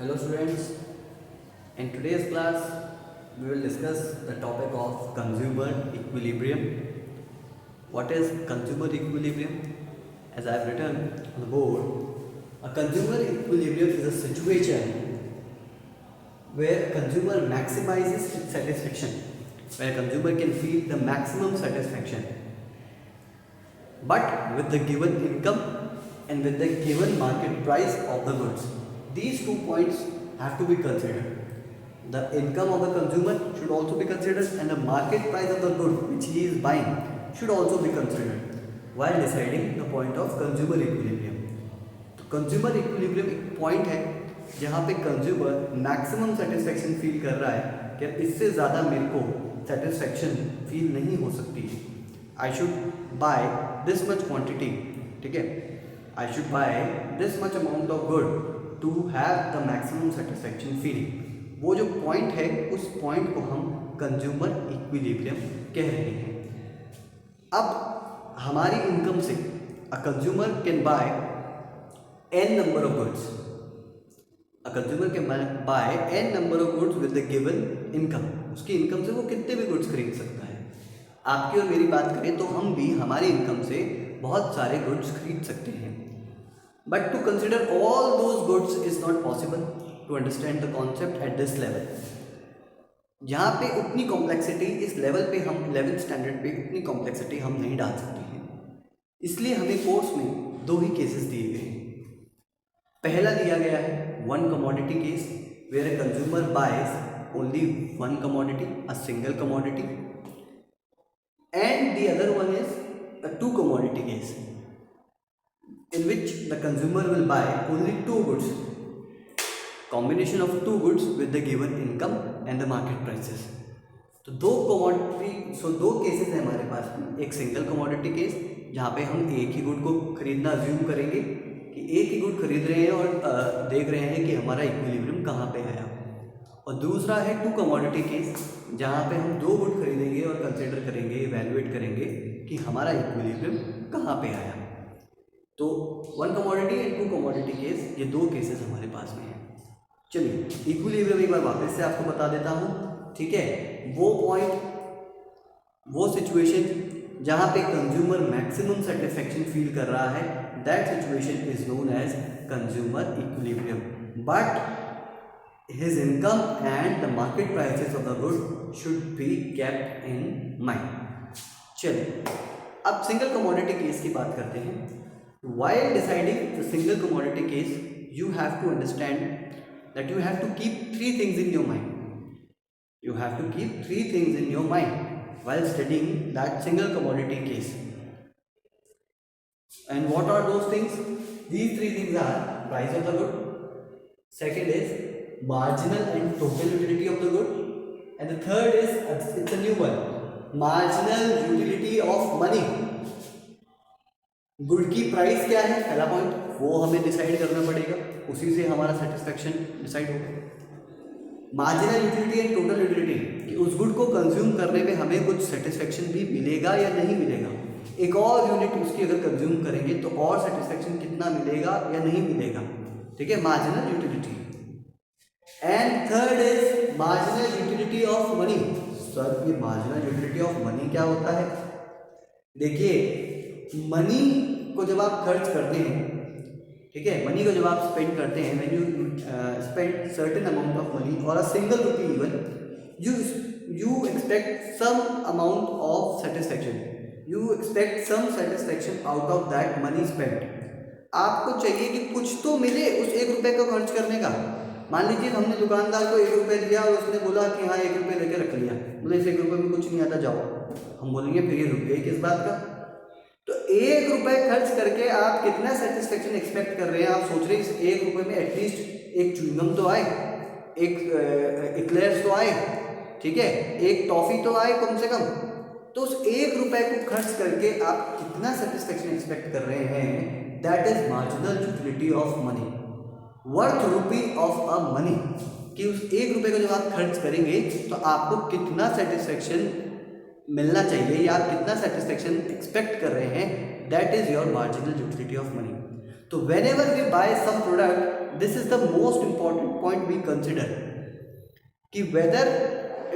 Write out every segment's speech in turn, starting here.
Hello students, in today's class we will discuss the topic of consumer equilibrium. What is consumer equilibrium? As I have written on the board, a consumer equilibrium is a situation where consumer maximizes its satisfaction, where consumer can feel the maximum satisfaction, but with the given income and with the given market price of the goods. These 2 points have to be considered. The income of the consumer should also be considered and the market price of the good which he is buying should also be considered while deciding the point of consumer equilibrium. तो consumer equilibrium एक point है जहाँ पे consumer maximum satisfaction feel कर रहा है कि इससे ज़्यादा मेरे को सेटिस्फेक्शन फील नहीं हो सकती है. I should buy this much quantity, ठीक है, I should buy this much amount of good to have the maximum satisfaction feeling. वो जो पॉइंट है उस पॉइंट को हम कंज्यूमर इक्विलिब्रियम कह रहे हैं. अब हमारी इनकम से a consumer can buy n number of goods. A consumer can buy n number of goods with the given income. उसकी इनकम से वो कितने भी गुड्स खरीद सकता है. आपकी और मेरी बात करें तो हम भी हमारी इनकम से बहुत सारे गुड्स खरीद सकते हैं. But to consider all those goods is not possible to understand the concept at this level. जहाँ पे उतनी कॉम्प्लेक्सिटी इस लेवल पे हम 11th स्टैंडर्ड पे उतनी कॉम्प्लेक्सिटी हम नहीं डाल सकते हैं. इसलिए हमें कोर्स में 2 ही केसेस दिए गए हैं. पहला दिया गया है one commodity case where a consumer buys only one commodity, a single commodity, and the other one is a 2 commodity case in which the consumer will buy only 2 goods, combination of 2 goods with the given income and the market prices. तो 2 cases हैं हमारे पास में. एक single commodity case जहाँ पे हम एक ही good को खरीदना अज्यूम करेंगे कि एक ही गुड खरीद रहे हैं और देख रहे हैं कि हमारा इक्विलिब्रियम कहाँ पे आया. और दूसरा है 2 commodity केस जहाँ पे हम 2 गुड खरीदेंगे और कंसिडर करेंगे, इवैल्यूएट करेंगे कि हमारा इक्विलिब्रियम कहाँ पे आया. तो 1 commodity एंड 2 commodity केस, ये 2 केसेस हमारे पास में हैं. चलिए इक्विलिब्रियम एक बार वापस से आपको बता देता हूँ, ठीक है. वो पॉइंट, वो सिचुएशन जहाँ पे कंज्यूमर मैक्सिमम सेटिस्फेक्शन फील कर रहा है, that situation is known as consumer equilibrium. But his income and the market prices of the good should be kept in mind. चलिए अब सिंगल कमोडिटी केस की बात करते हैं. While deciding the single commodity case, you have to understand that you have to keep 3 things in your mind. You have to keep 3 things in your mind while studying that single commodity case. And what are those things? These 3 things are price of the good, second is marginal and total utility of the good, and the third is, it's a new one, marginal utility of money. Good की price क्या है, पहला point, वो हमें decide करना पड़ेगा, उसी से हमारा सेटिस्फेक्शन डिसाइड होगा. Marginal utility and total utility, कि उस गुड को कंज्यूम करने पे हमें कुछ सेटिस्फेक्शन भी मिलेगा या नहीं मिलेगा. एक और यूनिट उसकी अगर कंज्यूम करेंगे तो और सेटिस्फेक्शन कितना मिलेगा या नहीं मिलेगा, ठीक है, marginal utility. And third is marginal utility of money. Sir ये मार्जिनल यूटिलिटी ऑफ मनी क्या होता है? देखिए मनी को जब आप खर्च करते हैं, ठीक है, मनी को जब आप स्पेंड करते हैं, when you spend certain amount of money और a single rupee even, you expect some amount of satisfaction, you expect some satisfaction out of that money spend. आपको चाहिए कि कुछ तो मिले उस 1 रुपये को खर्च करने का. मान लीजिए हमने दुकानदार को 1 रुपये दिया और उसने बोला कि हाँ 1 रुपये लेके रख लिया, बोले इस 1 रुपये में कुछ नहीं आता, जाओ. हम बोलेंगे फिर ये रुपये किस बात का. तो 1 रुपये खर्च करके आप कितना सेटिस्फेक्शन एक्सपेक्ट कर रहे हैं? आप सोच रहे हैं इस 1 रुपये में एटलीस्ट एक च्युइंगम तो आए, एक इक्लेयर्स तो आए, ठीक है, एक टॉफ़ी तो आए कम से कम. तो उस 1 रुपये को खर्च करके आप कितना सेटिस्फेक्शन एक्सपेक्ट कर रहे हैं? That is marginal utility of money, worth rupee of a money. कि उस 1 रुपये को जब आप खर्च करेंगे तो आपको कितना सेटिस्फेक्शन मिलना चाहिए या आप कितना सेटिस्फेक्शन एक्सपेक्ट कर रहे हैं, that is your marginal utility of money. तो whenever we buy some product this is the most important point we consider कि वेदर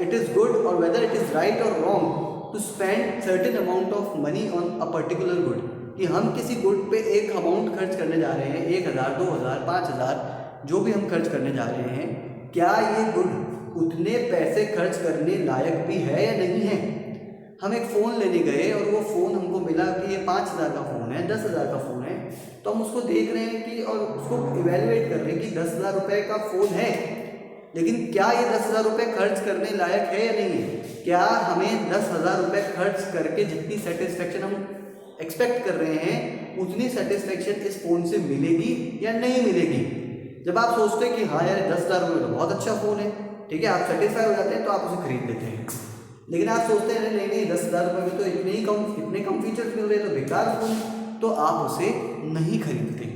इट इज़ गुड और वेदर इट इज़ राइट और wrong to spend certain amount of money on a particular good, कि हम किसी good पे एक amount खर्च करने जा रहे हैं, 1,000, 2,000, 5,000 जो भी हम खर्च करने जा रहे हैं, क्या ये गुड उतने पैसे खर्च करने लायक भी है या नहीं है। हम एक फ़ोन लेने गए और वो फ़ोन हमको मिला कि ये 5,000 का फ़ोन है, 10,000 का फ़ोन है, तो हम उसको देख रहे हैं कि और उसको इवेलुएट कर रहे हैं कि 10,000 रुपये का फ़ोन है, लेकिन क्या ये 10,000 रुपये खर्च करने लायक है या नहीं है। क्या हमें 10,000 रुपये खर्च करके जितनी सेटिस्फेक्शन हम एक्सपेक्ट कर रहे हैं उतनी सेटिस्फेक्शन इस फ़ोन से मिलेगी या नहीं मिलेगी। जब आप सोचते हैं कि हाँ यार 10,000 रुपये तो बहुत अच्छा फ़ोन है, ठीक है, आप सेटिस्फाई हो जाते हैं तो आप उसे खरीद लेते हैं। लेकिन आप सोचते हैं नहीं नहीं 10,000 रुपये में तो इतने कम फीचर्स मिल रहे हैं तो बेकार फ़ोन है, तो आप उसे नहीं खरीदते।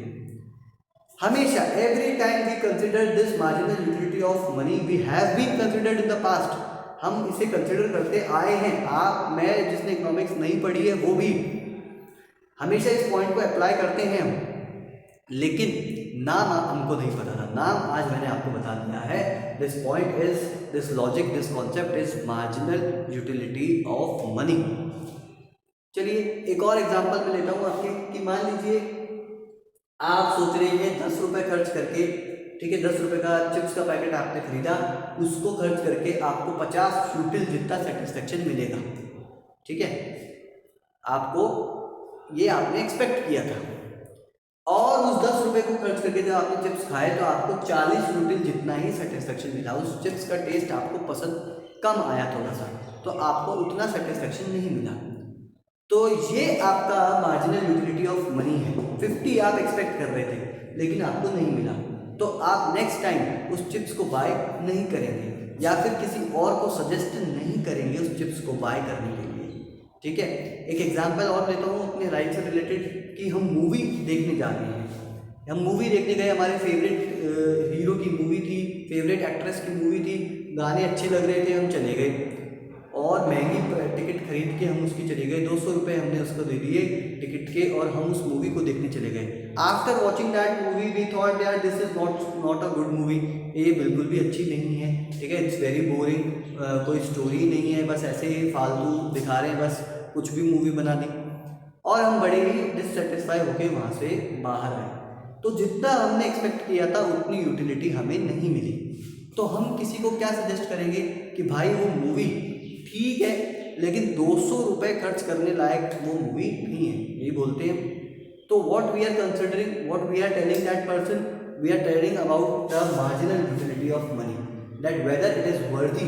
हमेशा every time we consider this marginal utility of money we have been considered in the past, हम इसे कंसिडर करते आए हैं। आप मैं जिसने इकोनॉमिक्स नहीं पढ़ी है वो भी हमेशा इस पॉइंट को अप्लाई करते हैं हम, लेकिन नाम हमको नहीं पता था। नाम आज मैंने आपको बता दिया है। This point is this logic, this concept is marginal utility of money. चलिए एक और एग्जांपल मैं लेता हूँ आपके कि मान लीजिए आप सोच रहे हैं 10 रुपये खर्च करके, ठीक है, 10 रुपये का चिप्स का पैकेट आपने खरीदा, उसको खर्च करके आपको 50 फ्यूटिल जितना सेटिस्फेक्शन मिलेगा, ठीक है, आपको ये आपने एक्सपेक्ट किया था। और उस 10 रुपये को खर्च करके जब आपने चिप्स खाए तो आपको 40 फ्यूटिल जितना ही सेटिस्फेक्शन मिला। उस चिप्स का टेस्ट आपको पसंद कम आया थोड़ा सा, तो आपको उतना सेटिस्फेक्शन नहीं मिला। तो ये आपका मार्जिनल यूटिलिटी ऑफ मनी है। 50 आप एक्सपेक्ट कर रहे थे लेकिन आपको नहीं मिला, तो आप नेक्स्ट टाइम उस चिप्स को बाय नहीं करेंगे या फिर किसी और को सजेस्ट नहीं करेंगे उस चिप्स को बाय करने के लिए, ठीक है। एक एग्जांपल और लेता हूँ अपने राइट से रिलेटेड कि हम मूवी देखने जा रहे हैं। हम मूवी देखने गए, हमारे फेवरेट हीरो की मूवी थी, फेवरेट एक्ट्रेस की मूवी थी, गाने अच्छे लग रहे थे, हम चले गए और महंगी टिकट खरीद के हम उसकी चले गए। 200 रुपये हमने उसको दे दिए टिकट के और हम उस मूवी को देखने चले गए। After watching that movie we thought यार this is not a good movie, ये बिल्कुल भी अच्छी नहीं है, ठीक है, इट्स वेरी बोरिंग, कोई स्टोरी नहीं है, बस ऐसे ही फालतू दिखा रहे हैं, बस कुछ भी मूवी बना दी, और हम बड़े ही डिससेटिस्फाई होकर वहाँ से बाहर आए। तो जितना हमने एक्सपेक्ट किया था उतनी यूटिलिटी हमें नहीं मिली। तो हम किसी को क्या सजेस्ट करेंगे कि भाई वो मूवी ठीक है लेकिन 200 रुपये खर्च करने लायक वो मूवी नहीं है, यही बोलते हैं। तो what we are considering, what we are telling that person, we are telling about the marginal utility of money, that whether it is worthy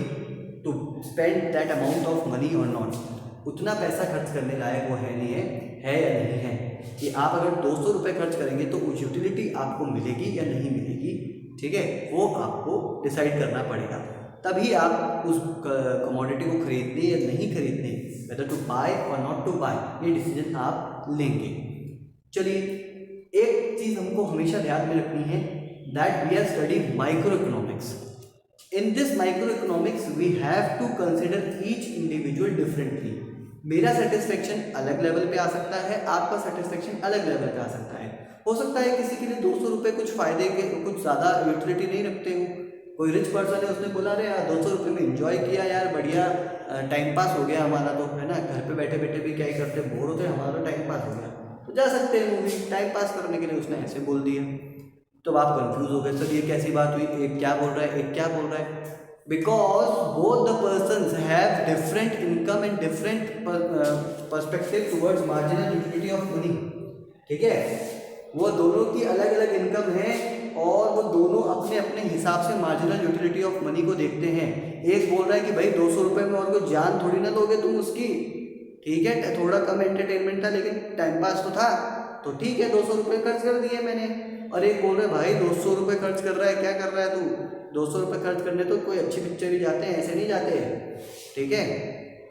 to spend that amount of money और not. उतना पैसा खर्च करने लायक वो है नहीं है या नहीं है, कि आप अगर 200 रुपये खर्च करेंगे तो उस यूटिलिटी आपको मिलेगी या नहीं मिलेगी, ठीक है, वो आपको डिसाइड करना पड़ेगा। तभी आप उस कमोडिटी को खरीदने या नहीं खरीदने, वेदर टू बाय और नॉट टू बाय, ये डिसीजन आप लेंगे। चलिए एक चीज़ हमको हमेशा ध्यान में रखनी है, that we are study micro economics. In this micro economics we have to consider each individual differently. मेरा सेटिस्फेक्शन अलग लेवल पे आ सकता है, आपका सेटिस्फेक्शन अलग लेवल पे आ सकता है। हो सकता है किसी के लिए 200 रुपये कुछ फ़ायदे के, कुछ ज़्यादा यूटिलिटी नहीं रखते हो। कोई रिच पर्सन है, उसने बोला अरे यार 200 रुपये में एंजॉय किया यार, बढ़िया टाइम पास हो गया हमारा, तो है ना, घर पे बैठे बैठे भी क्या ही करते, बोर होते, हमारा तो टाइम पास हो गया, तो जा सकते हैं मूवी, टाइम पास करने के लिए उसने ऐसे बोल दिया। तो आप कंफ्यूज हो गए, सर ये कैसी बात हुई, एक क्या बोल रहा है एक क्या बोल रहा है, because both the persons have different income and different perspective towards marginal utility of money, ठीक है, वो दोनों की अलग अलग इनकम है और वो दोनों अपने अपने हिसाब से मार्जिनल यूटिलिटी ऑफ मनी को देखते हैं। एक बोल रहा है कि भाई 200 रुपये में और कोई जान थोड़ी ना दोगे तुम उसकी, ठीक है, थोड़ा कम एंटरटेनमेंट था लेकिन टाइम पास तो था, तो ठीक है 200 रुपये खर्च कर दिए मैंने। और एक बोल रहे भाई 200 रुपये खर्च कर रहा है, क्या कर रहा है तू, 200 रुपये खर्च करने तो कोई अच्छी पिक्चर भी जाते हैं, ऐसे नहीं जाते हैं, ठीक है।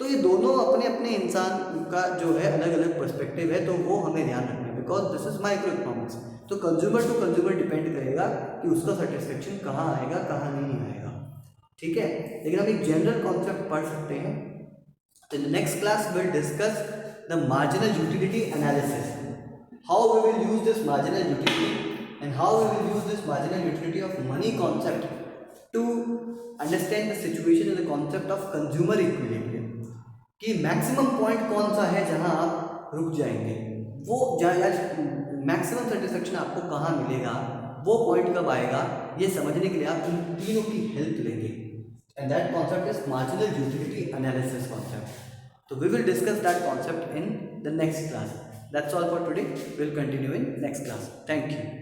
तो ये दोनों अपने अपने इंसान का जो है अलग अलग पर्सपेक्टिव है, तो वो हमें ध्यान रखना है, because this is micro economics. तो कंज्यूमर टू कंज्यूमर डिपेंड करेगा कि उसका सेटिस्फेक्शन कहाँ आएगा कहाँ नहीं आएगा, ठीक है। लेकिन हम एक जनरल कॉन्सेप्ट पढ़ सकते हैं। तो in the next class will discuss the marginal utility analysis, how we will use this marginal utility and how we will use this marginal utility of money concept to understand the situation in the concept of consumer equilibrium, कि maximum point कौन सा है जहां आप रुक जाएंगे, वो maximum satisfaction आपको कहाँ मिलेगा, वो पॉइंट कब आएगा, ये समझने के लिए आप इन तीनों की हेल्प लेंगे, and that concept is marginal utility analysis concept. So we will discuss that concept in the next class. That's all for today. We'll continue in next class. Thank you.